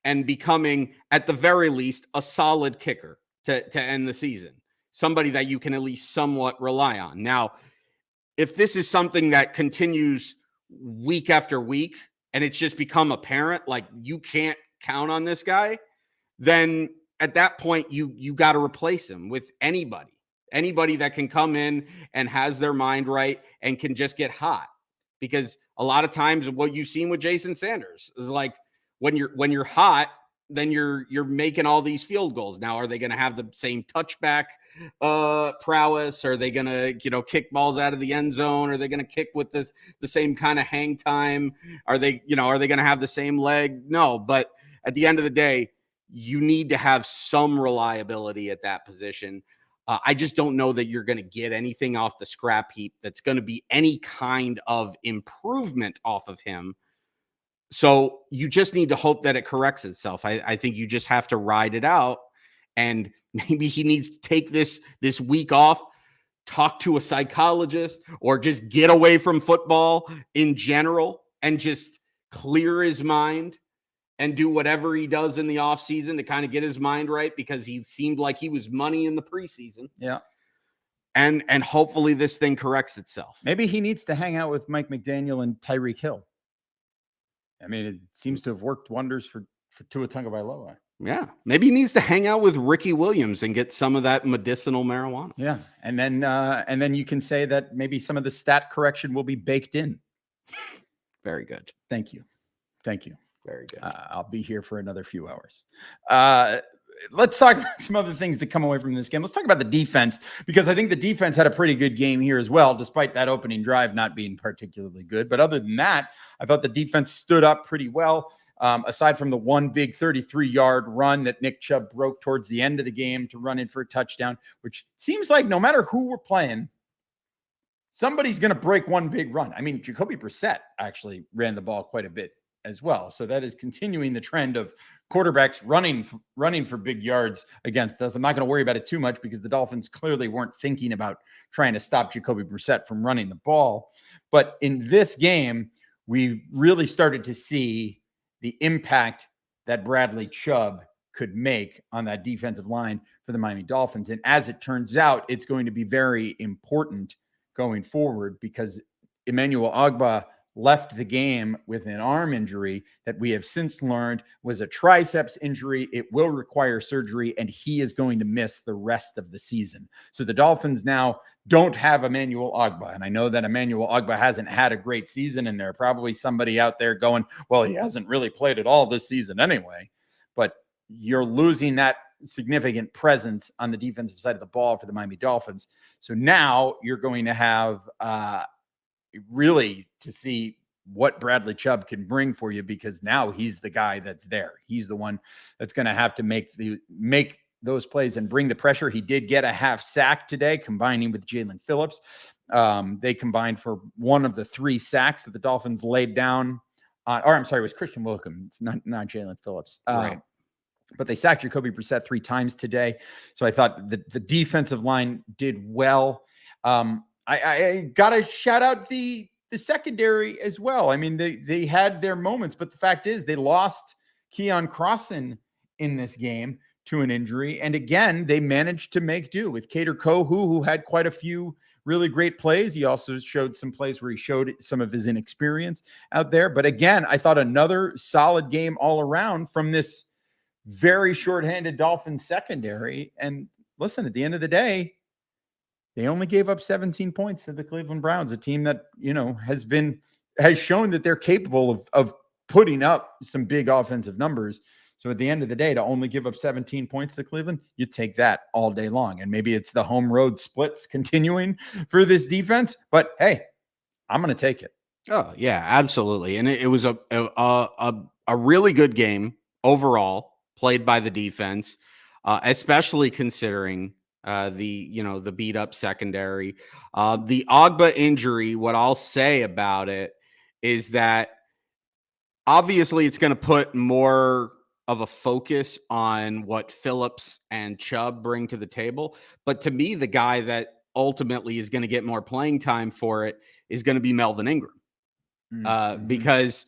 and becoming, at the very least, a solid kicker to end the season. Somebody that you can at least somewhat rely on. Now, if this is something that continues week after week and it's just become apparent, like you can't count on this guy, then at that point, you got to replace him with anybody that can come in and has their mind right and can just get hot. Because a lot of times what you've seen with Jason Sanders is like when you're hot, then you're making all these field goals. Now, are they going to have the same touchback prowess? Are they going to, kick balls out of the end zone? Are they going to kick with the same kind of hang time? Are they going to have the same leg? No, but at the end of the day, you need to have some reliability at that position. I just don't know that you're going to get anything off the scrap heap that's going to be any kind of improvement off of him. So you just need to hope that it corrects itself. I think you just have to ride it out, and maybe he needs to take this week off, talk to a psychologist, or just get away from football in general and just clear his mind and do whatever he does in the offseason to kind of get his mind right, because he seemed like he was money in the preseason. Yeah. And hopefully this thing corrects itself. Maybe he needs to hang out with Mike McDaniel and Tyreek Hill. I mean, it seems to have worked wonders for Tua Tagovailoa. Yeah. Maybe he needs to hang out with Ricky Williams and get some of that medicinal marijuana. Yeah. And then you can say that maybe some of the stat correction will be baked in. Very good. Thank you. Very good. I'll be here for another few hours. Let's talk about some other things to come away from this game. Let's talk about the defense, because I think the defense had a pretty good game here as well, despite that opening drive not being particularly good. But other than that, I thought the defense stood up pretty well. Aside from the one big 33-yard run that Nick Chubb broke towards the end of the game to run in for a touchdown, which seems like no matter who we're playing, somebody's going to break one big run. I mean, Jacoby Brissett actually ran the ball quite a bit as well. So that is continuing the trend of quarterbacks running for big yards against us. I'm not going to worry about it too much because the Dolphins clearly weren't thinking about trying to stop Jacoby Brissett from running the ball. But in this game, we really started to see the impact that Bradley Chubb could make on that defensive line for the Miami Dolphins. And as it turns out, it's going to be very important going forward, because Emmanuel Ogbah left the game with an arm injury that we have since learned was a triceps injury. It will require surgery, and he is going to miss the rest of the season. So the Dolphins now don't have Emmanuel Ogbah. And I know that Emmanuel Ogbah hasn't had a great season, and there are probably somebody out there going, well, he hasn't really played at all this season anyway. But you're losing that significant presence on the defensive side of the ball for the Miami Dolphins. So now you're going to have really to see what Bradley Chubb can bring for you, because now he's the guy that's there. He's the one that's going to have to make those plays and bring the pressure. He did get a half sack today, combining with Jalen Phillips. They combined for one of the 3 sacks that the Dolphins laid down on, or I'm sorry, it was Christian Wilkins. It's not Jalen Phillips. Right. But they sacked Jacoby Brissett 3 times today. So I thought the defensive line did well. I got to shout out the secondary as well. I mean, they had their moments, but the fact is they lost Keon Crossan in this game to an injury. And again, they managed to make do with Kader Kohu, who had quite a few really great plays. He also showed some plays where he showed some of his inexperience out there. But again, I thought another solid game all around from this very shorthanded Dolphins secondary. And listen, at the end of the day, they only gave up 17 points to the Cleveland Browns, a team that, has shown that they're capable of putting up some big offensive numbers. So at the end of the day, to only give up 17 points to Cleveland, you take that all day long. And maybe it's the home road splits continuing for this defense, but hey, I'm going to take it. Oh yeah, absolutely. And it was a really good game overall played by the defense, especially considering the beat up secondary. The Ogbah injury, what I'll say about it is that obviously it's going to put more of a focus on what Phillips and Chubb bring to the table. But to me, the guy that ultimately is going to get more playing time for it is going to be Melvin Ingram. Because,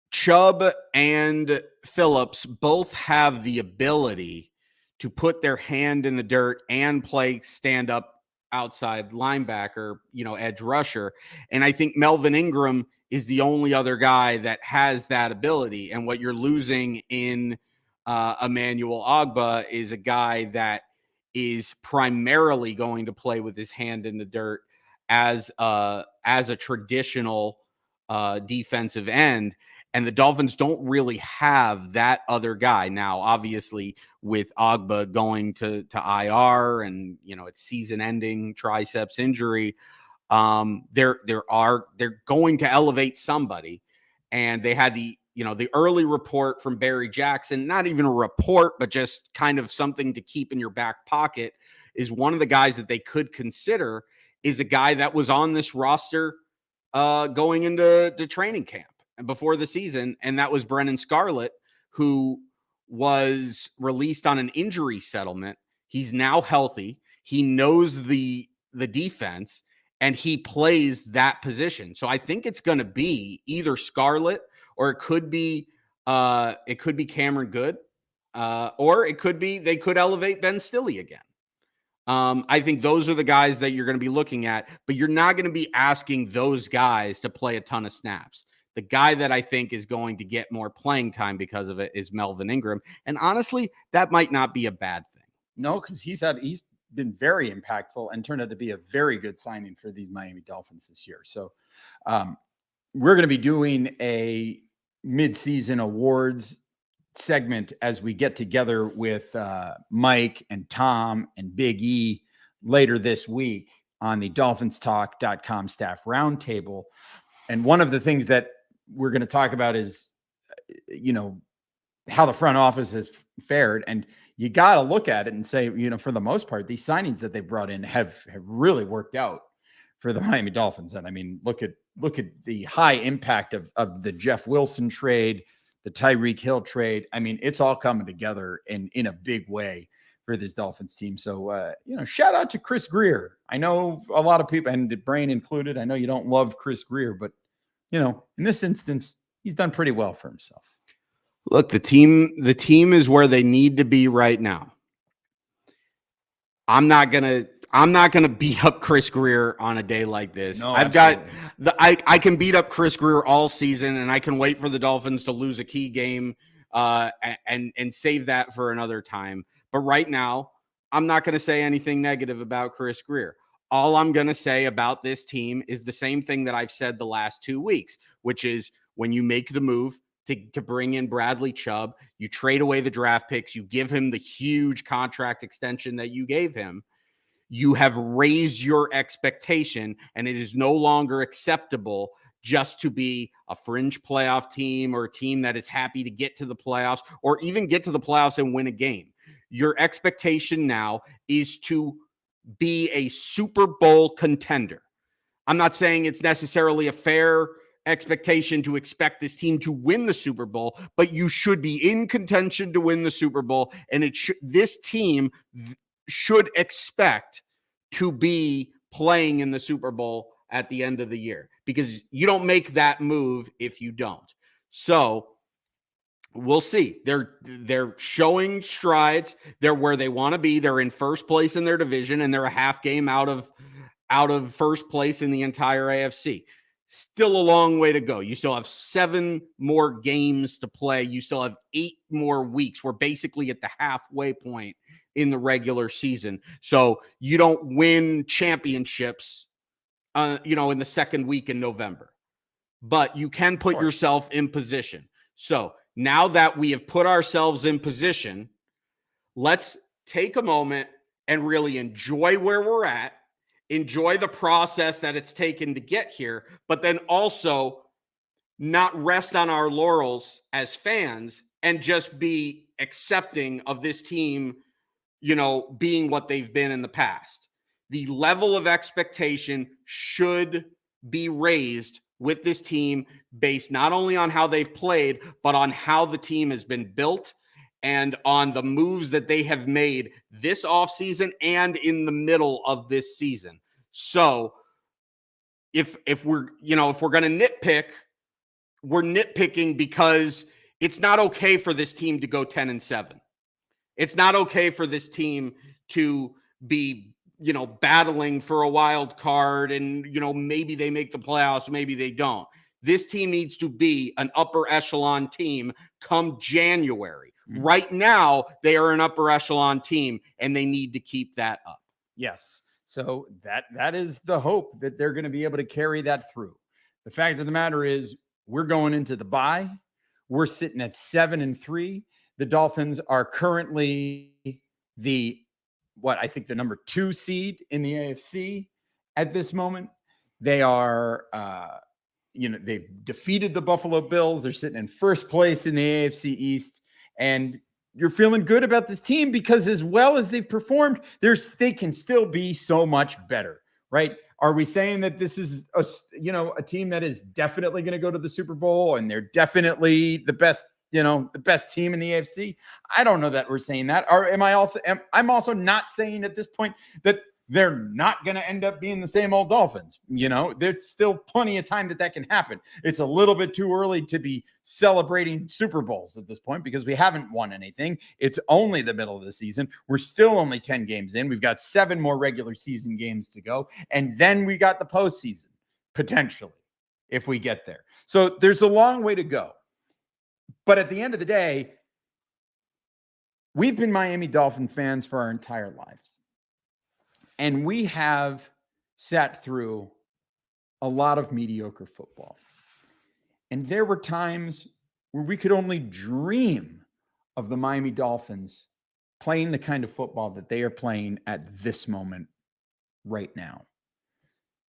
Chubb and Phillips both have the ability to put their hand in the dirt and play stand up outside linebacker, edge rusher. And I think Melvin Ingram is the only other guy that has that ability. And what you're losing in Emmanuel Ogbah is a guy that is primarily going to play with his hand in the dirt as a traditional defensive end. And the Dolphins don't really have that other guy. Now, obviously, with Ogbah going to IR and, it's season-ending triceps injury, they're going to elevate somebody. And they had the early report from Barry Jackson, not even a report, but just kind of something to keep in your back pocket, is one of the guys that they could consider is a guy that was on this roster going into training camp and before the season. And that was Brennan Scarlett, who was released on an injury settlement. He's now healthy. He knows the defense, and he plays that position. So I think it's going to be either Scarlett or it could be It could be Cameron Good, or it could be they could elevate Ben Stille again. I think those are the guys that you're going to be looking at, but you're not going to be asking those guys to play a ton of snaps. The guy that I think is going to get more playing time because of it is Melvin Ingram. And honestly, that might not be a bad thing. No, because he's been very impactful and turned out to be a very good signing for these Miami Dolphins this year. So we're going to be doing a mid-season awards segment as we get together with Mike and Tom and Big E later this week on the DolphinsTalk.com staff roundtable. And one of the things that we're going to talk about is, how the front office has fared. And you got to look at it and say, for the most part, these signings that they brought in have really worked out for the Miami Dolphins. And I mean, look at the high impact of the Jeff Wilson trade, the Tyreek Hill trade. I mean, it's all coming together in a big way for this Dolphins team. So, shout out to Chris Greer. I know a lot of people, and Brain included, I know you don't love Chris Greer, but, in this instance, he's done pretty well for himself. Look, the team is where they need to be right now. I'm not gonna beat up Chris Greer on a day like this. No, I can beat up Chris Greer all season, and I can wait for the Dolphins to lose a key game and save that for another time. But right now, I'm not going to say anything negative about Chris Greer. All I'm going to say about this team is the same thing that I've said the last 2 weeks, which is when you make the move to bring in Bradley Chubb, you trade away the draft picks, you give him the huge contract extension that you gave him, you have raised your expectation, and it is no longer acceptable just to be a fringe playoff team or a team that is happy to get to the playoffs or even get to the playoffs and win a game. Your expectation now is to be a Super Bowl contender. I'm not saying it's necessarily a fair expectation to expect this team to win the Super Bowl, but you should be in contention to win the Super Bowl, and this team should expect to be playing in the Super Bowl at the end of the year, because you don't make that move if you don't. So we'll see. They're showing strides. They're where they want to be. They're in first place in their division, and they're a half game out of first place in the entire AFC. Still a long way to go. You still have 7 more games to play. You still have 8 more weeks. We're basically at the halfway point in the regular season. So you don't win championships, in the second week in November, but you can put yourself in position. So now that we have put ourselves in position, let's take a moment and really enjoy where we're at. Enjoy the process that it's taken to get here, but then also not rest on our laurels as fans and just be accepting of this team, being what they've been in the past. The level of expectation should be raised with this team based not only on how they've played, but on how the team has been built and on the moves that they have made this offseason and in the middle of this season. So if we're going to nitpick, we're nitpicking because it's not okay for this team to go 10-7. It's not okay for this team to be, battling for a wild card and, maybe they make the playoffs, maybe they don't. This team needs to be an upper echelon team come January. Mm-hmm. Right now, they are an upper echelon team, and they need to keep that up. Yes. So that is the hope that they're going to be able to carry that through. The fact of the matter is we're going into the bye. We're sitting at 7-3. The Dolphins are currently the number 2 seed in the AFC at this moment. They are, they've defeated the Buffalo Bills. They're sitting in first place in the AFC East. And you're feeling good about this team because as well as they've performed, they can still be so much better, right? Are we saying that this is a team that is definitely going to go to the Super Bowl and they're definitely the best team in the AFC? I don't know that we're saying that. I'm also not saying at this point that they're not going to end up being the same old Dolphins. There's still plenty of time that can happen. It's a little bit too early to be celebrating Super Bowls at this point because we haven't won anything. It's only the middle of the season. We're still only 10 games in. We've got 7 more regular season games to go. And then we got the postseason, potentially, if we get there. So there's a long way to go. But at the end of the day, we've been Miami Dolphin fans for our entire lives. And we have sat through a lot of mediocre football. And there were times where we could only dream of the Miami Dolphins playing the kind of football that they are playing at this moment right now.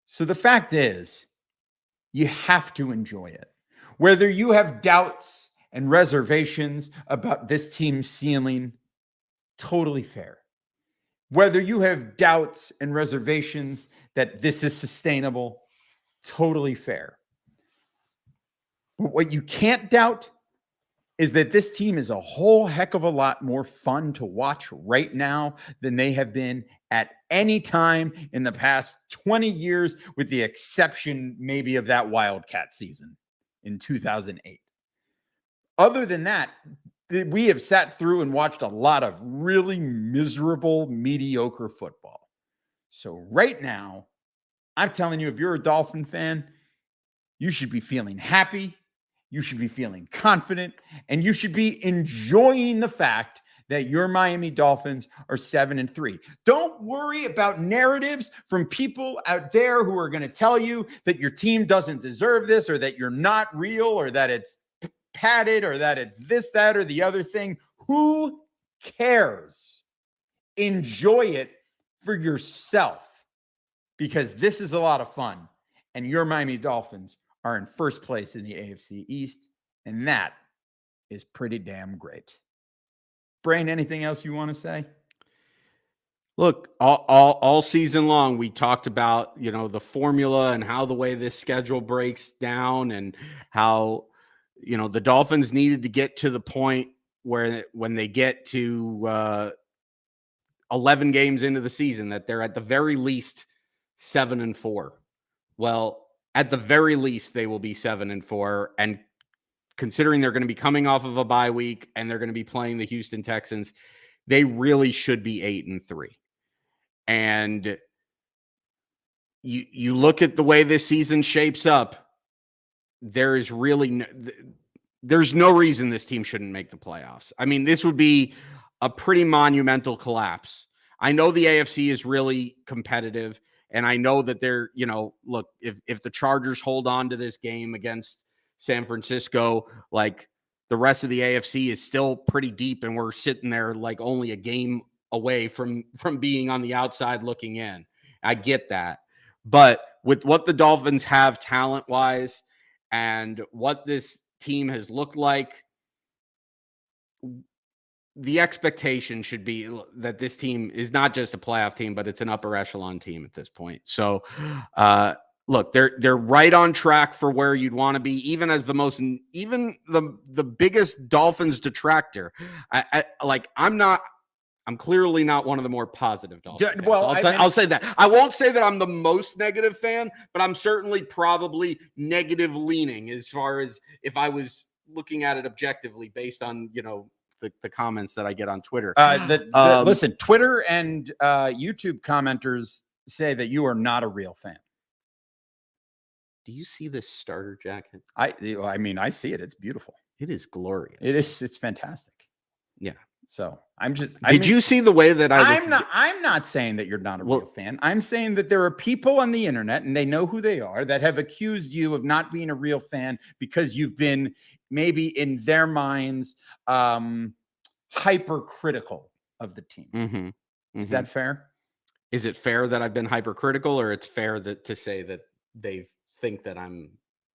So the fact is, you have to enjoy it. Whether you have doubts and reservations about this team's ceiling, totally fair. Whether you have doubts and reservations that this is sustainable, totally fair. But what you can't doubt is that this team is a whole heck of a lot more fun to watch right now than they have been at any time in the past 20 years, with the exception maybe of that Wildcat season in 2008. Other than that, we have sat through and watched a lot of really miserable, mediocre football. So right now, I'm telling you, if you're a Dolphin fan, you should be feeling happy, you should be feeling confident, and you should be enjoying the fact that your Miami Dolphins are 7-3. Don't worry about narratives from people out there who are going to tell you that your team doesn't deserve this, or that you're not real, or that it's padded, or that it's this, that, or the other thing. Who cares? Enjoy it for yourself, because this is a lot of fun, and your Miami Dolphins are in first place in the AFC East, and that is pretty damn great. Brain, anything else you want to say? Look, all season long, we talked about, the formula and how the way this schedule breaks down, and how, the Dolphins needed to get to the point where when they get to 11 games into the season, that they're at the very least 7-4. Well, at the very least, they will be 7-4. And considering they're going to be coming off of a bye week and they're going to be playing the Houston Texans, they really should be 8-3. And you look at the way this season shapes up, there's no reason this team shouldn't make the playoffs. I mean, this would be a pretty monumental collapse. I know the AFC is really competitive, and I know that they're, look, if the Chargers hold on to this game against San Francisco, like, the rest of the AFC is still pretty deep, and we're sitting there like only a game away from being on the outside looking in. I get that. But with what the Dolphins have talent-wise and what this team has looked like, the expectation should be that this team is not just a playoff team, but it's an upper echelon team at this point. So, look, they're right on track for where you'd want to be, even as the biggest Dolphins detractor. I'm clearly not one of the more positive Dolphins fans. Well, I'll say that. I won't say that I'm the most negative fan, but I'm certainly probably negative leaning as far as if I was looking at it objectively based on, the comments that I get on Twitter. Listen, Twitter and YouTube commenters say that you are not a real fan. Do you see this starter jacket? I see it. It's beautiful. It is glorious. It's fantastic. Yeah. So Did you see the way that I'm not saying that you're not a real fan. I'm saying that there are people on the internet, and they know who they are, that have accused you of not being a real fan because you've been maybe in their minds hypercritical of the team. Mm-hmm. Is that fair? Is it fair that I've been hypercritical, or it's fair to say that they think that I'm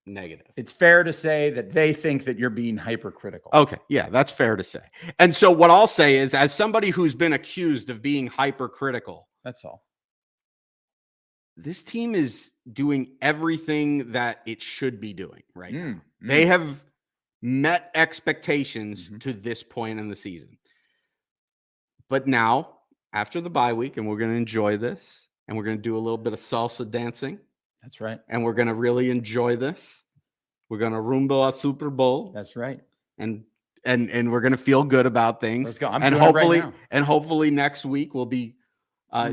negative? It's fair to say that they think that you're being hypercritical. Okay. Yeah, that's fair to say. And so what I'll say is, as somebody who's been accused of being hypercritical, that's all. This team is doing everything that it should be doing right now. They have met expectations to this point in the season. But now, after the bye week, and we're going to enjoy this, and we're going to do a little bit of salsa dancing. That's right. And we're going to really enjoy this. We're going to rumba a Super Bowl. That's right. And we're going to feel good about things. Let's go. I'm and doing it right now. And hopefully next week we'll be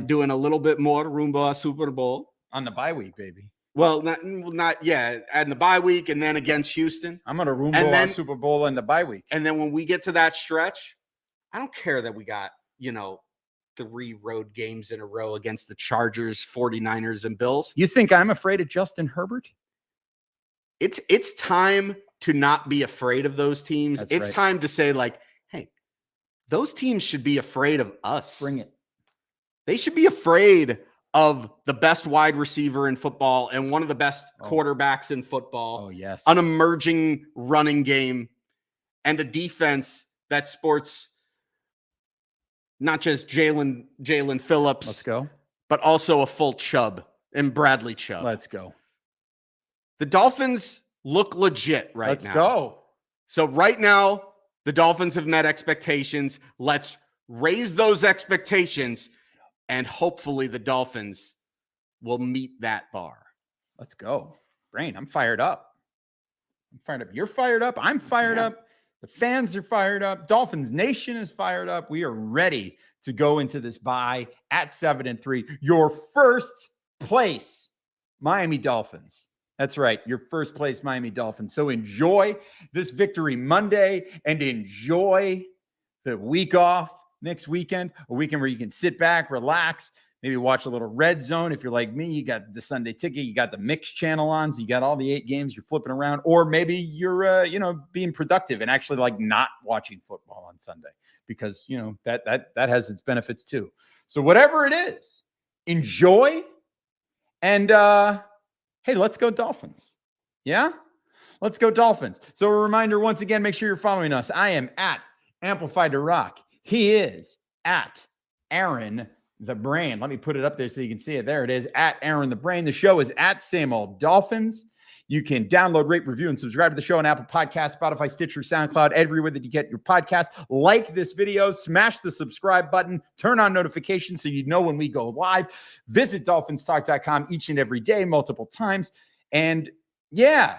doing a little bit more rumba a Super Bowl on the bye week, baby. Well, not yet. And the bye week, and then against Houston. I'm gonna rumba a Super Bowl in the bye week. And then when we get to that stretch, I don't care that we got 3 road games in a row against the Chargers, 49ers, and Bills. You think I'm afraid of Justin Herbert? It's time to not be afraid of those teams. That's it's right. time to say, like, hey, those teams should be afraid of us. Bring it. They should be afraid of the best wide receiver in football and one of the best quarterbacks in football. Oh, yes. An emerging running game and a defense that sports not just Jalen Phillips. Let's go. But also a full Chubb and Bradley Chubb. Let's go. The Dolphins look legit right now. Let's go. So right now, the Dolphins have met expectations. Let's raise those expectations, and hopefully the Dolphins will meet that bar. Let's go. Brain, I'm fired up. I'm fired up. You're fired up. I'm fired up. The fans are fired up. Dolphins Nation is fired up. We are ready to go into this bye at 7-3. Your first place Miami Dolphins. That's right. Your first place Miami Dolphins. So enjoy this Victory Monday and enjoy the week off next weekend, a weekend where you can sit back, relax, maybe watch a little Red Zone. If you're like me, you got the Sunday Ticket, you got the Mix channel on, so you got all the 8 games you're flipping around, or maybe you're, being productive and actually like not watching football on Sunday because, that has its benefits too. So whatever it is, enjoy. And, hey, let's go Dolphins. Yeah, let's go Dolphins. So a reminder, once again, make sure you're following us. I am at Amplified to Rock. He is at Aaron the Brain. Let me put it up there so you can see it. There it is, at Aaron the Brain. The show is at Same Old Dolphins. You can download, rate, review, and subscribe to the show on Apple Podcasts, Spotify, Stitcher, SoundCloud, everywhere that you get your podcast. Like this video, smash the subscribe button, turn on notifications so you know when we go live. Visit DolphinsTalk.com each and every day, multiple times. And yeah,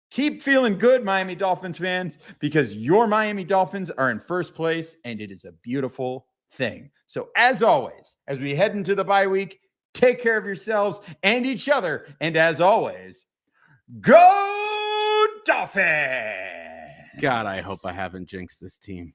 keep feeling good, Miami Dolphins fans, because your Miami Dolphins are in first place, and it is a beautiful thing. So as always, as we head into the bye week, take care of yourselves and each other. And as always, go Dolphins! God, I hope I haven't jinxed this team.